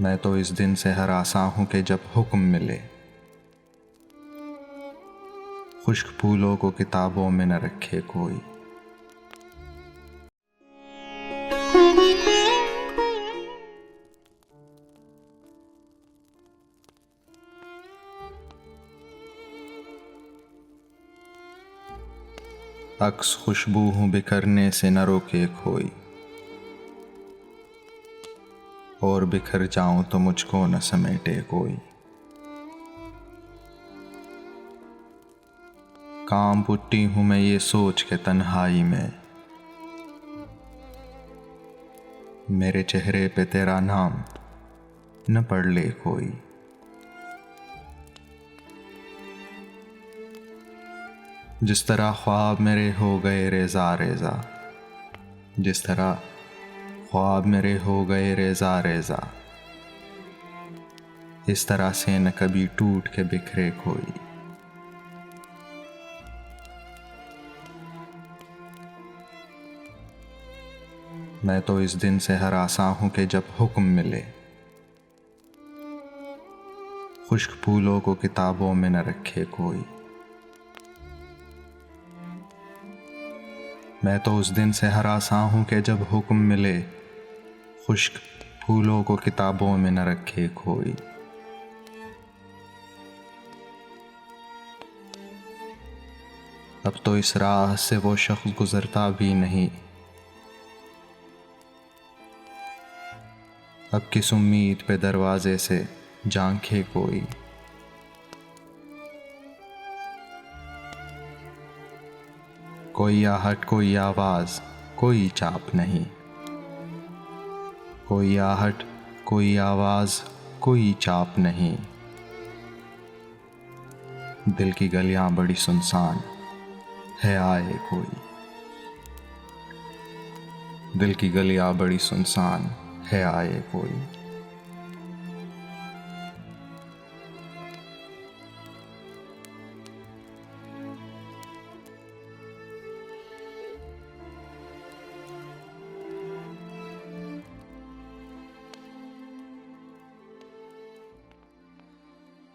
मैं तो इस दिन से हरासा हूं कि जब हुक्म मिले, खुश्क फूलों को किताबों में न रखे कोई। अक्स खुशबू हूं बिखरने से न रोके कोई, और बिखर जाऊं तो मुझको न समेटे कोई। काम पुट्टी हूं मैं ये सोच के तन्हाई में, मेरे चेहरे पे तेरा नाम न पढ़ ले कोई। जिस तरह ख्वाब मेरे हो गए रेजा रेजा, जिस तरह ख्वाब मेरे हो गए रेजा रेजा, इस तरह से न कभी टूट के बिखरे कोई। मैं तो इस दिन से हरासा हूं कि जब हुक्म मिले, खुश्क फूलों को किताबों में न रखे कोई। मैं तो उस दिन से हरासा हूं कि जब हुक्म मिले, खुश्क फूलों को किताबों में न रखे कोई। अब तो इस राह से वो शख्स गुजरता भी नहीं, अब किस उम्मीद पे दरवाजे से झांके कोई। कोई आहट कोई आवाज कोई चाप नहीं, कोई आहट कोई आवाज कोई चाप नहीं। दिल की गलियां बड़ी सुनसान है आए कोई, दिल की गलियां बड़ी सुनसान है आए कोई।